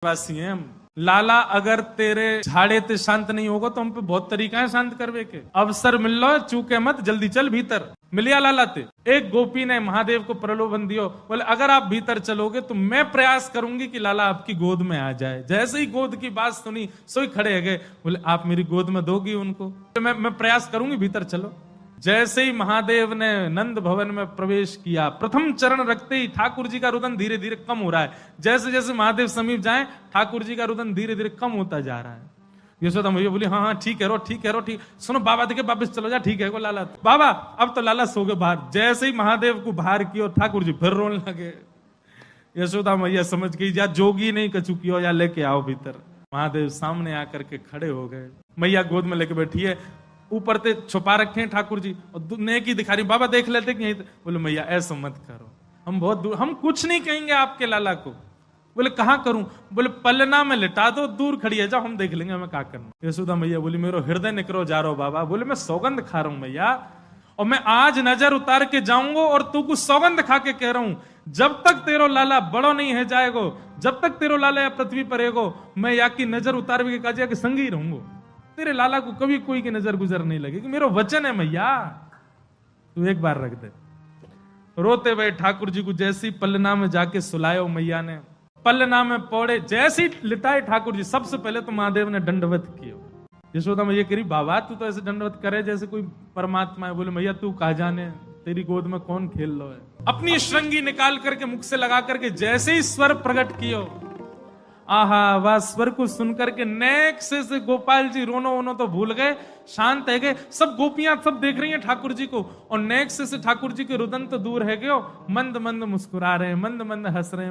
वासी हैं हम। लाला अगर तेरे झाड़े ते शांत नहीं होगा तो हम पे बहुत तरीका है शांत करवे के। अवसर मिल लो चूके मत, जल्दी चल भीतर। मिलिया लाला ते एक गोपी ने महादेव को प्रलोभन दियो, बोले अगर आप भीतर चलोगे तो मैं प्रयास करूंगी कि लाला आपकी गोद में आ जाए। जैसे ही गोद की बात सुनी सोई खड़े है गए, बोले आप मेरी गोद में दोगी उनको? तो मैं प्रयास करूंगी, भीतर चलो। जैसे ही महादेव ने नंद भवन में प्रवेश किया, प्रथम चरण रखते ही ठाकुर जी का रुदन धीरे धीरे कम हो रहा है। जैसे जैसे महादेव समीप जाए ठाकुर जी का रुदन धीरे धीरे कम होता जा रहा है। यशोदा मैया बोली हाँ हाँ ठीक है रो, ठीक है रो, ठीक। सुनो बाबा देखे वापस चलो जा, ठीक है को लाला। बाबा अब तो लाला सो गए बाहर। जैसे ही महादेव को बाहर किया ठाकुर जी फिर रोने लगे। यशोदा मैया समझ गई या जोगी नहीं कचू किया या लेके आओ भीतर। महादेव सामने आकर के खड़े हो गए, मैया गोद में लेके बैठी है, ऊपर ते छुपा रखे हैं ठाकुर जी और नेकी दिखा रही। बाबा देख लेते कि बोले मैया ऐसा मत करो, हम बहुत दूर, हम कुछ नहीं कहेंगे आपके लाला को। बोले कहां करूं? बोले पलना में लिटा दो, दूर खड़ी है, जाओ हम देख लेंगे हमें क्या करना। यशोदा मैया बोली मेरो हृदय निकरो जा रहा हो बाबा। बोले मैं सौगंध खा रहा हूं मैया, और मैं आज नजर उतार के जाऊंगा और तू कुछ सौगंध खा के कह रहा हूं, जब तक तेरो लाला बड़ो नहीं है जाएगो, जब तक तेरो लाला या पृथ्वी पर रहेगो, मैं या की नजर उतार के काजिया के संग ही रहूंगा। तेरे लाला को कभी कोई की नजर गुजर नहीं लगेगी, मेरा वचन है मैया, तू एक बार रख दे। रोते हुए ठाकुर जी को जैसे ही पलना में जाके सुलायो मैया ने, पलना में पौड़े जैसे ही लिटाए ठाकुर जी, सबसे पहले तो महादेव ने दंडवत किया। यशोदा मैया कह रही बाबा तू तो ऐसे दंडवत करे जैसे कोई परमात्मा है। बोले मैया तू कहा जाने, तेरी गोद में कौन खेल लो है। अपनी श्रृंगी निकाल करके मुख से लगा करके जैसे ही स्वर प्रकट कियो, आहा वह स्वर को सुनकर के नेक से गोपाल जी रोनो वोनो तो भूल गए, शांत है गए। सब गोपियां सब देख रही हैं ठाकुर जी को, और नेक से ठाकुर जी के रुदन तो दूर है गयो, मंद मंद मुस्कुरा रहे हैं, मंद मंद हंस रहे हैं।